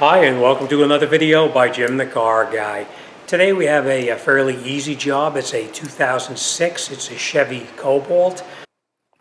Hi, and welcome to another video by Jim the Car Guy. Today we have a fairly easy job. It's a 2006. It's a Chevy Cobalt.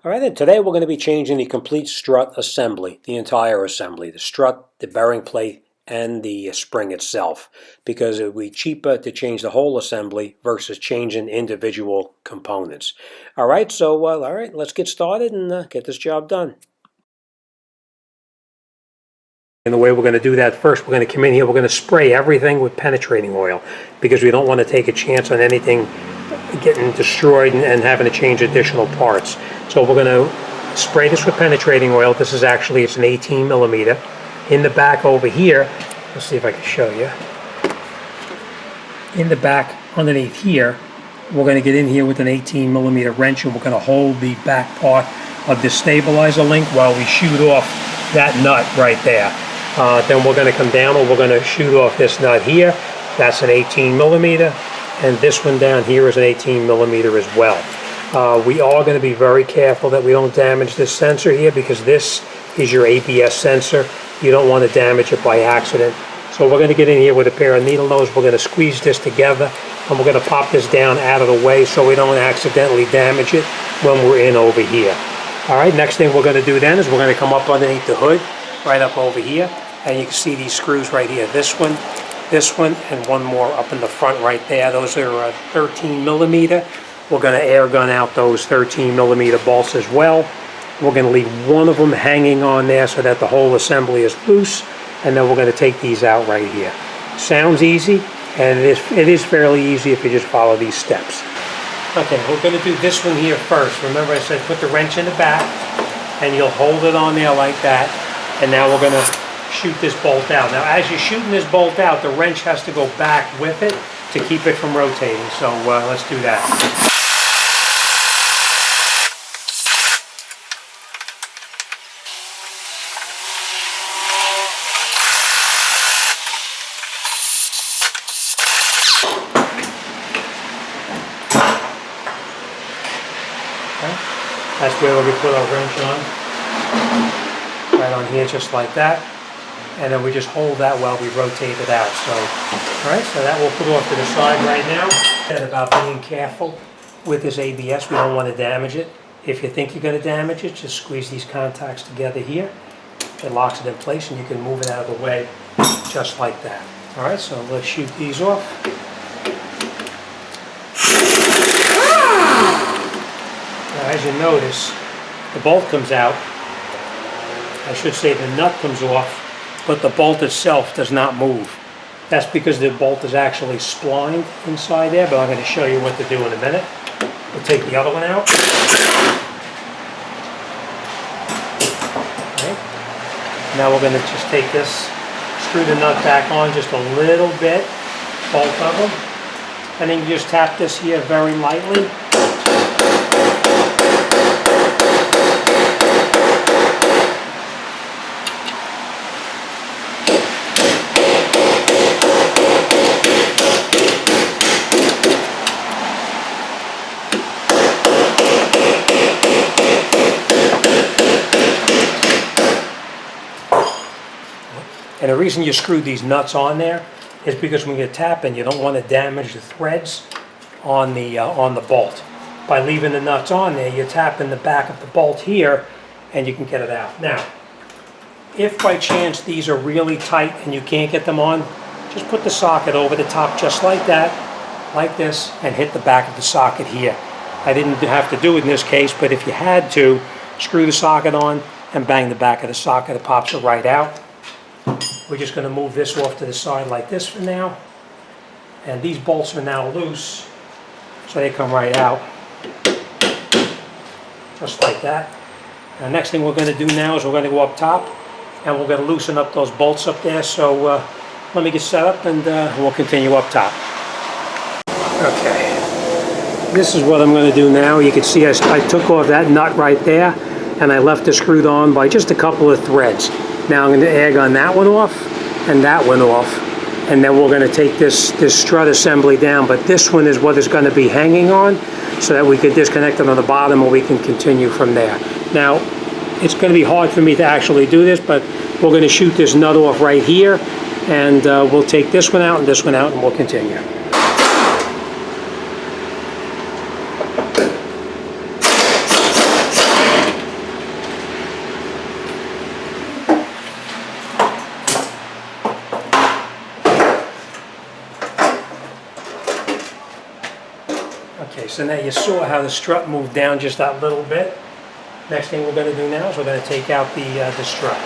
Alright, and today we're going to be changing the complete strut assembly, the entire assembly, the strut, the bearing plate, and the spring itself, because it would be cheaper to change the whole assembly versus changing individual components. Alright, so let's get started and get this job done. And the way we're going to do that, first we're going to come in here, we're going to spray everything with penetrating oil because we don't want to take a chance on anything getting destroyed and having to change additional parts. So we're going to spray this with penetrating oil. This is actually, it's an 18 millimeter. In the back over here, let's see if I can show you. In the back underneath here, we're going to get in here with an 18 millimeter wrench and we're going to hold the back part of the stabilizer link while we shoot off that nut right there. Then we're going to come down and we're going to shoot off this nut here. That's an 18 millimeter, and this one down here is an 18 millimeter as well. We are going to be very careful that we don't damage this sensor here because this is your ABS sensor. You don't want to damage it by accident. So we're going to get in here with a pair of needle nose. We're going to squeeze this together and we're going to pop this down out of the way so we don't accidentally damage it when we're in over here. Alright, next thing we're going to do then is we're going to come up underneath the hood, right up over here. And you can see these screws right here, this one, and one more up in the front right there. Those are 13 millimeter. We're going to air gun out those 13 millimeter bolts as well. We're going to leave one of them hanging on there so that the whole assembly is loose, and then we're going to take these out right here. Sounds easy, and it is fairly easy if you just follow these steps. Okay, we're going to do this one here first. Remember I said put the wrench in the back, and you'll hold it on there like that, and now we're going to shoot this bolt out. Now as you're shooting this bolt out, the wrench has to go back with it to keep it from rotating. So let's do that. Okay. That's where we put our wrench on. Right on here, just like that. And then we just hold that while we rotate it out. So, all right, so that we'll put off to the side right now. And about being careful with this ABS, we don't want to damage it. If you think you're going to damage it, just squeeze these contacts together here. It locks it in place and you can move it out of the way just like that. All right, so let's shoot these off. Now, as you notice, the bolt comes out. I should say the nut comes off, but the bolt itself does not move. That's because the bolt is actually splined inside there, but I'm going to show you what to do in a minute. We'll take the other one out. Okay. Now we're going to just take this, screw the nut back on just a little bit, both of them, and then you just tap this here very lightly. And the reason you screw these nuts on there is because when you're tapping, you don't want to damage the threads on the bolt. By leaving the nuts on there, you're tapping the back of the bolt here, and you can get it out. Now, if by chance these are really tight and you can't get them on, just put the socket over the top just like that, like this, and hit the back of the socket here. I didn't have to do it in this case, but if you had to, screw the socket on and bang the back of the socket, it pops it right out. We're just going to move this off to the side like this for now. And these bolts are now loose, so they come right out. Just like that. And the next thing we're going to do now is we're going to go up top and we're going to loosen up those bolts up there. So let me get set up and we'll continue up top. Okay. This is what I'm going to do now. You can see I took off that nut right there and I left it screwed on by just a couple of threads. Now I'm going to air gun that one off and that one off, and then we're going to take this strut assembly down, but this one is what is going to be hanging on so that we can disconnect it on the bottom and we can continue from there. Now it's going to be hard for me to actually do this, but we're going to shoot this nut off right here, and we'll take this one out and this one out, and we'll continue. Okay, so now you saw how the strut moved down just that little bit. Next thing we're going to do now is we're going to take out the strut.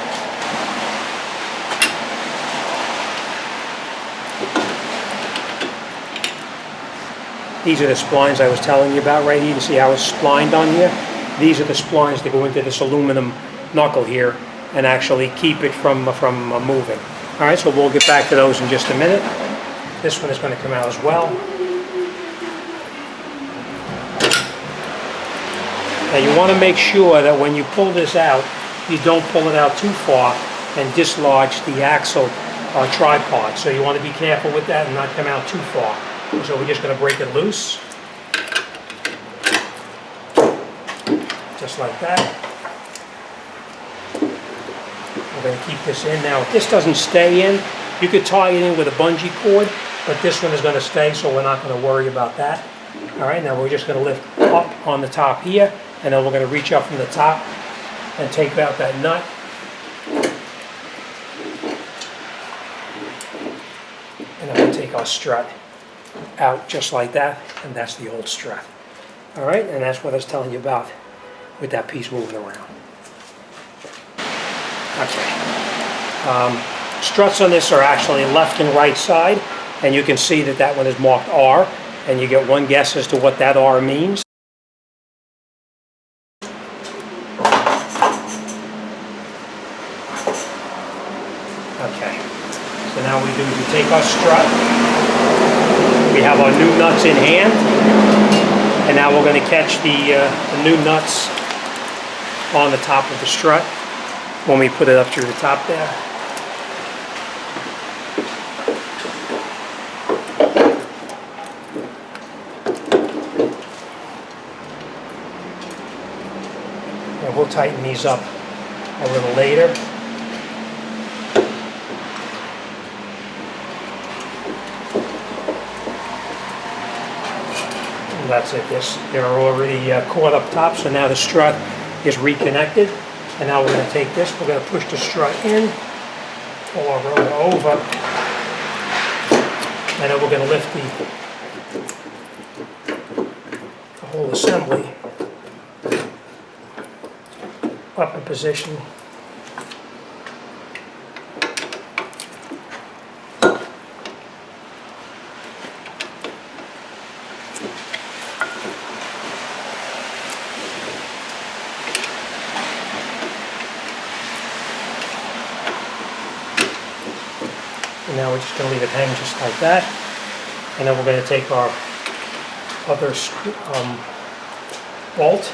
These are the splines I was telling you about right here. You see how it's splined on here? These are the splines that go into this aluminum knuckle here and actually keep it from moving. All right, so we'll get back to those in just a minute. This one is going to come out as well. Now you want to make sure that when you pull this out, you don't pull it out too far and dislodge the axle tripod. So you want to be careful with that and not come out too far. So we're just going to break it loose. Just like that. We're going to keep this in. Now if this doesn't stay in, you could tie it in with a bungee cord, but this one is going to stay, so we're not going to worry about that. All right, now we're just going to lift up on the top here, and then we're going to reach up from the top and take out that nut. And then we'll take our strut out just like that, and that's the old strut. All right, and that's what I was telling you about with that piece moving around. Okay. Struts on this are actually left and right side, and you can see that that one is marked R, and you get one guess as to what that R means. Okay, so now we do is we take our strut, we have our new nuts in hand, and now we're going to catch the new nuts on the top of the strut when we put it up through the top there. And we'll tighten these up a little later. That's it. They're already caught up top, so now the strut is reconnected. And now we're going to take this, we're going to push the strut in, pull our roller over, and then we're going to lift the whole assembly up in position. And now we're just going to leave it hang just like that. And then we're going to take our other bolt.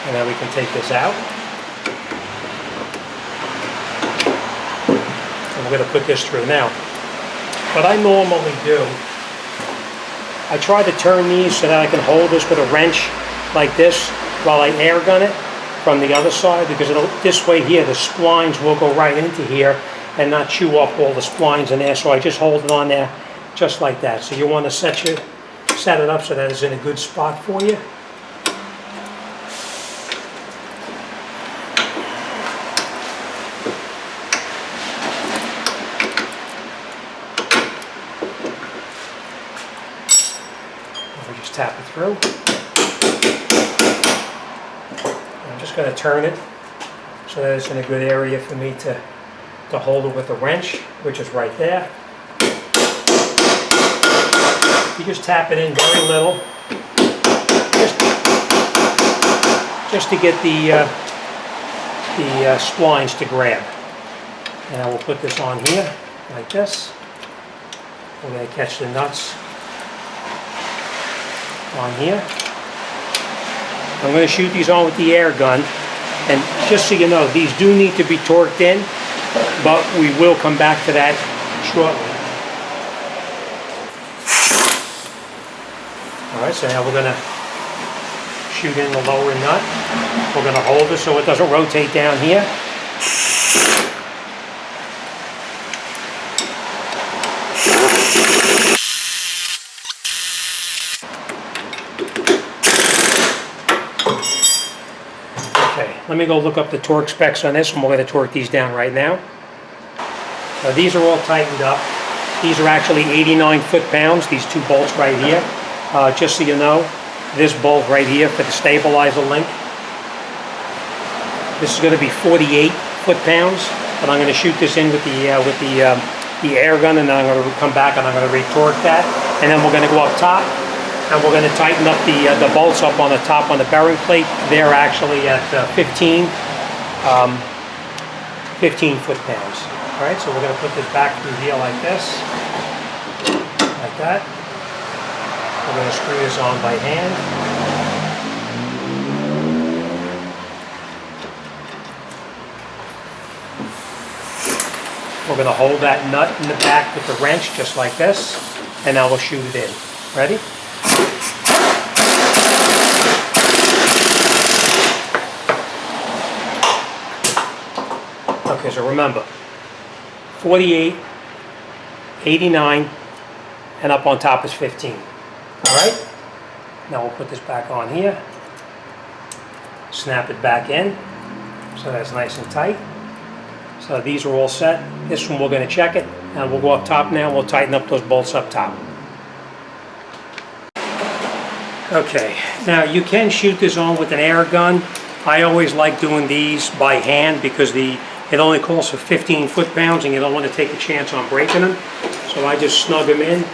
And then we can take this out. And we're going to put this through now. What I normally do, I try to turn these so that I can hold this with a wrench like this while I air gun it from the other side, because this way here the splines will go right into here and not chew up all the splines in there. So I just hold it on there just like that. So you want to set it up so that it's in a good spot for you. Just tap it through. I'm just going to turn it so that it's in a good area for me to hold it with a wrench, which is right there. You just tap it in very little, just to get the splines to grab. And I will put this on here like this. We're going to catch the nuts on here. I'm going to shoot these on with the air gun, And just so you know, these do need to be torqued in, but we will come back to that shortly. All right, so now we're gonna shoot in the lower nut. We're gonna hold it so it doesn't rotate down here. Okay, let me go look up the torque specs on this, and we're gonna torque these down right now. Now these are all tightened up. These are actually 89 foot-pounds, these two bolts right here. Just so you know, this bolt right here for the stabilizer link, this is going to be 48 foot-pounds, but I'm going to shoot this in with the air gun, and then I'm going to come back and I'm going to retorque that, and then we're going to go up top, and we're going to tighten up the bolts up on the top on the bearing plate. They're actually at 15 foot-pounds. All right, so we're going to put this back through here like this, like that. We're going to screw this on by hand. We're going to hold that nut in the back with the wrench just like this, and now we'll shoot it in. Ready? Okay, so remember, 48, 89, and up on top is 15. All right, now we'll put this back on here, snap it back in, so that's nice and tight. So these are all set. This one we're going to check it, and we'll go up top now. We'll tighten up those bolts up top. Okay, now you can shoot this on with an air gun. I always like doing these by hand because it only calls for 15 foot-pounds, and you don't want to take a chance on breaking them. So I just snug them in.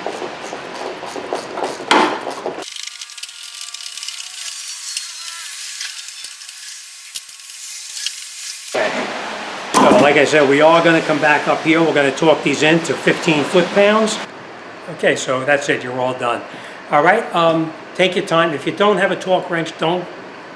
So like I said, we are going to come back up here. We're going to torque these in to 15 foot-pounds. Okay, so that's it. You're all done. All right, take your time. If you don't have a torque wrench, don't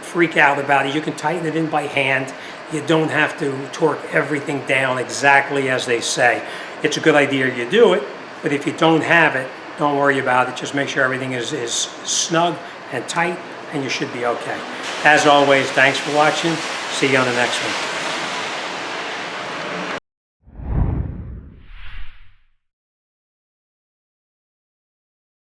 freak out about it. You can tighten it in by hand. You don't have to torque everything down exactly as they say. It's a good idea you do it, but if you don't have it, don't worry about it. Just make sure everything is snug and tight, and you should be okay. As always, thanks for watching. See you on the next one.